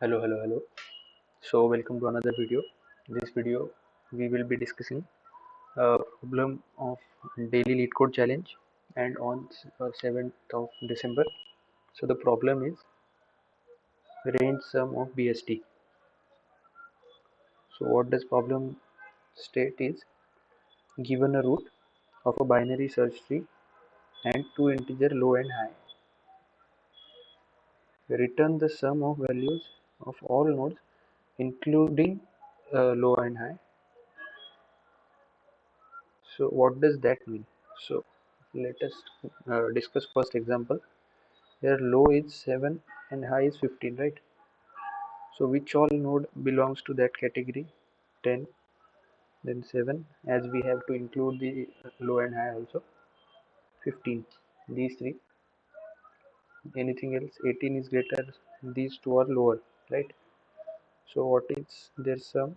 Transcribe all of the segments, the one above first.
Hello. So welcome to another video. This video we will be discussing a problem of daily lead code challenge and on 7th of December. So the problem is range sum of BST. So what this problem state is given a root of a binary search tree and two integer low and high. Return the sum of values of all nodes including low and high. So what does that mean? So let us discuss first example. Here low is 7 and high is 15, right? So which all node belongs to that category? 10, then 7, as we have to include the low and high also. 15, these three. Anything else? 18 is greater, these two are lower, right? So what is their sum?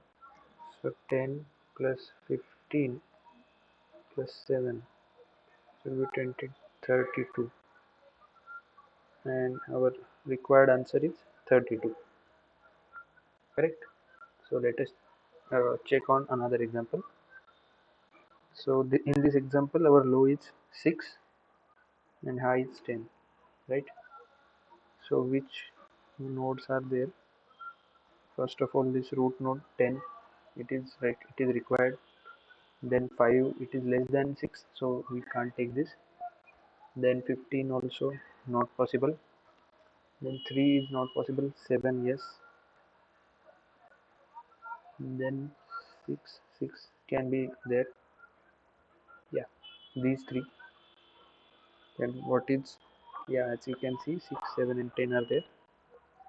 So 10 plus 15 plus 7 will be 20, 32, and our required answer is 32, correct? So let us check on another example. So in this example our low is 6 and high is 10, right? So which nodes are there? First of all, this root node 10, it is right, it is required. Then 5, it is less than 6, so we can't take this. Then 15 also not possible. Then 3 is not possible. 7, yes. Then 6 can be there. Yeah, these three. And what is, yeah, as you can see, 6, 7 and 10 are there,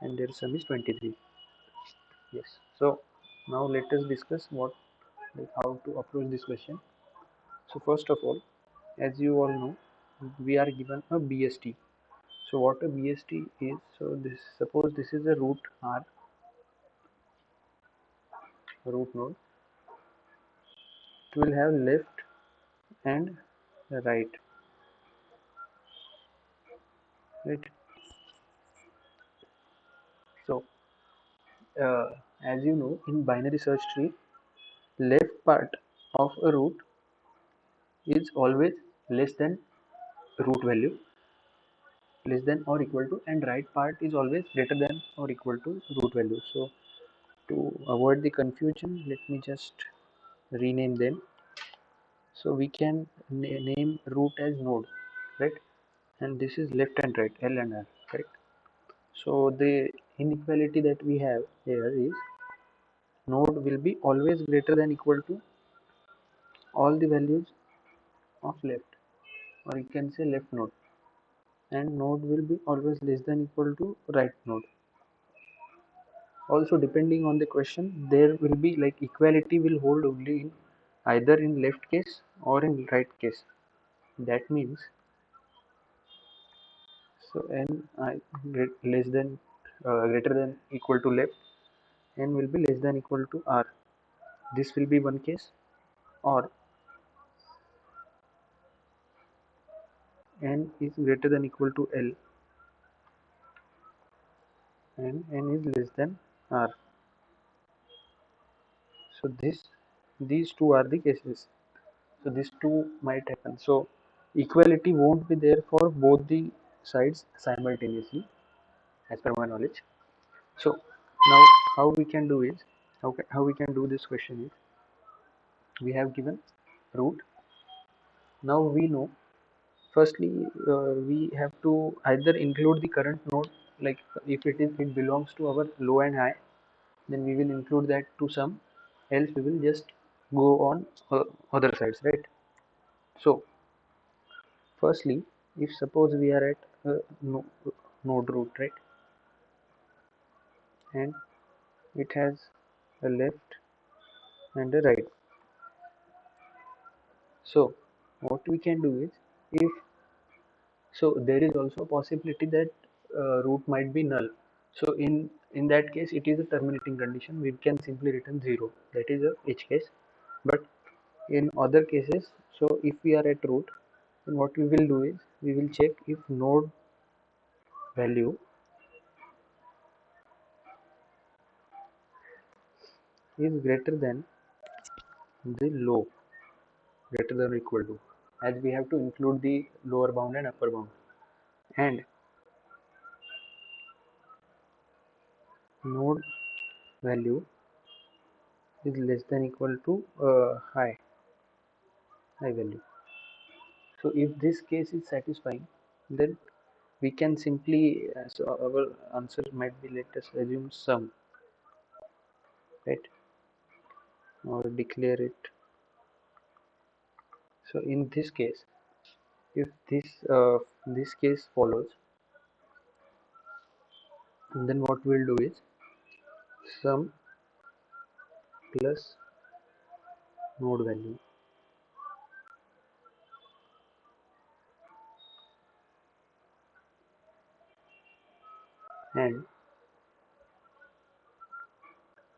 and their sum is 23. Yes. So now let us discuss how to approach this question. So first of all, as you all know, we are given a BST. So what a BST is? So this, suppose this is a root R, root node. It will have left and right, right? So as you know, in binary search tree, left part of a root is always less than root value, less than or equal to, and right part is always greater than or equal to root value. So to avoid the confusion, let me just rename them. So we can name root as node, right? And this is left and right, L and R, correct? So the inequality that we have here is node will be always greater than equal to all the values of left, or you can say left node, and node will be always less than equal to right node. Also, depending on the question, there will be like equality will hold only in either in left case or in right case. That means, so n less than greater than equal to left, n will be less than equal to r. This will be one case, or n is greater than equal to l and n is less than r. So these two are the cases. So these two might happen. So equality won't be there for both the sides simultaneously, as per my knowledge. So now how we can do is, how we can do this question is, we have given root. Now we know, firstly we have to either include the current node, like if it belongs to our low and high, then we will include that to some, else we will just go on other sides, right? So firstly, if suppose we are at node root, right, and it has a left and a right. So what we can do is, if so, there is also a possibility that root might be null. So in that case, it is a terminating condition. We can simply return 0. That is a edge case. But in other cases, so if we are at root, then what we will do is, we will check if node value is greater than the low, greater than or equal to, as we have to include the lower bound and upper bound, and node value is less than equal to high value. So if this case is satisfying, then we can simply, so our answer might be, let us assume sum, right, or declare it. So in this case, if this case follows, then what we'll do is sum plus node value, and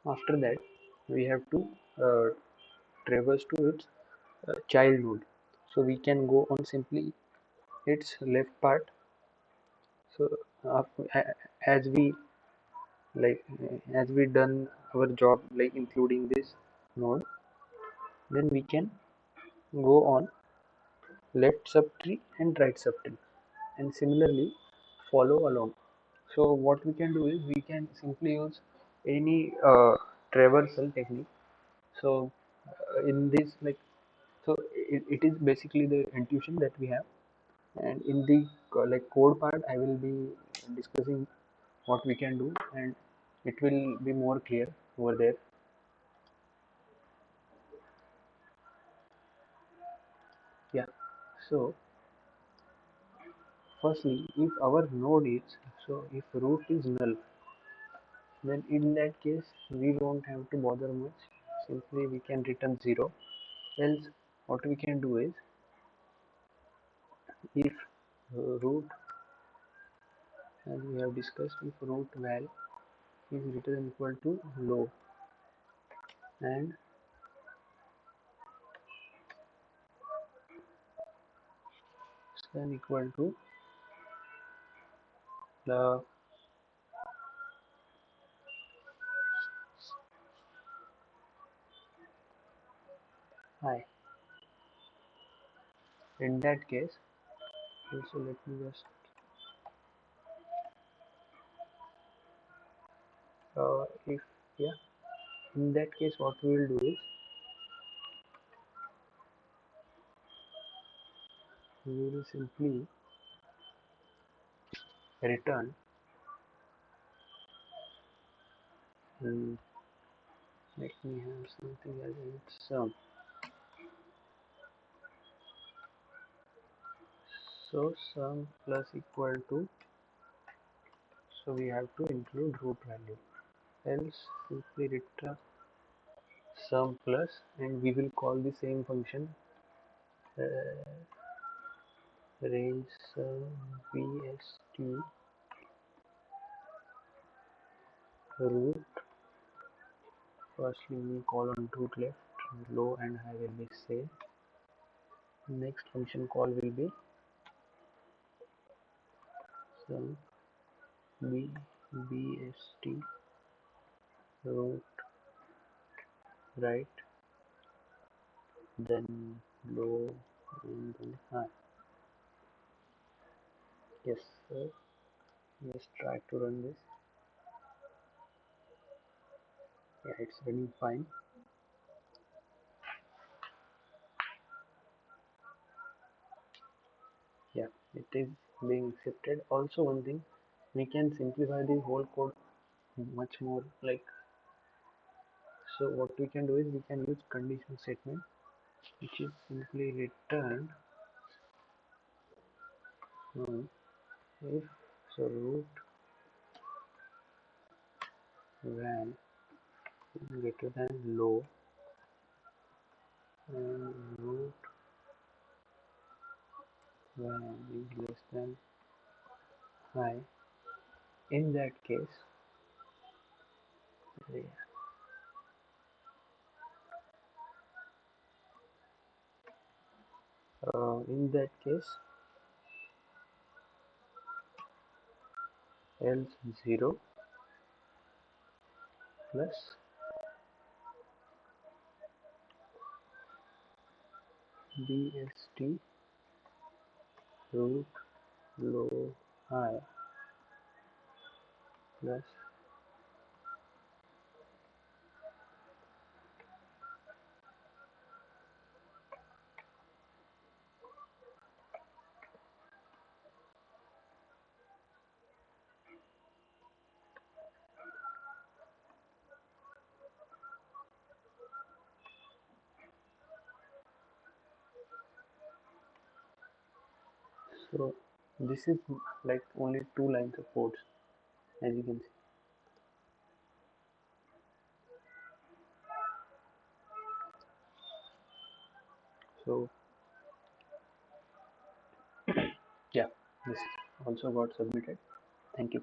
after that we have to uh, traverse to its child node. So we can go on simply its left part. So uh, as we like as we done our job like including this node, then we can go on left subtree and right subtree, and similarly follow along. So what we can do is we can simply use any traversal technique. So in this, like, so it is basically the intuition that we have, and in the like code part I will be discussing what we can do, and it will be more clear over there. Yeah. So firstly, if our node is, so if root is null, then in that case we don't have to bother much, simply we can return 0. Else what we can do is, if root, as we have discussed, if root val is greater than equal to low and then equal to the high, in that case, also let me just if, yeah, in that case what we will do is we will simply return, um, let me have something as in sum. So sum plus equal to, so we have to include root value, else simply return sum plus, and we will call the same function uh, range sum BST root. Firstly we call on root left, low and high will be same. Next function call will be sum BST root right, then low, and then high. Yes sir, let's try to run this. Yeah, it's running fine. Yeah, it is being accepted. Also one thing, we can simplify the whole code much more, like, so what we can do is we can use conditional statement, which is simply return if, so root val is greater than low and root val is less than high. In that case, yeah, in that case else 0 plus BST root low high plus. So this is like only two lines of codes, as you can see. So yeah, this also got submitted. Thank you.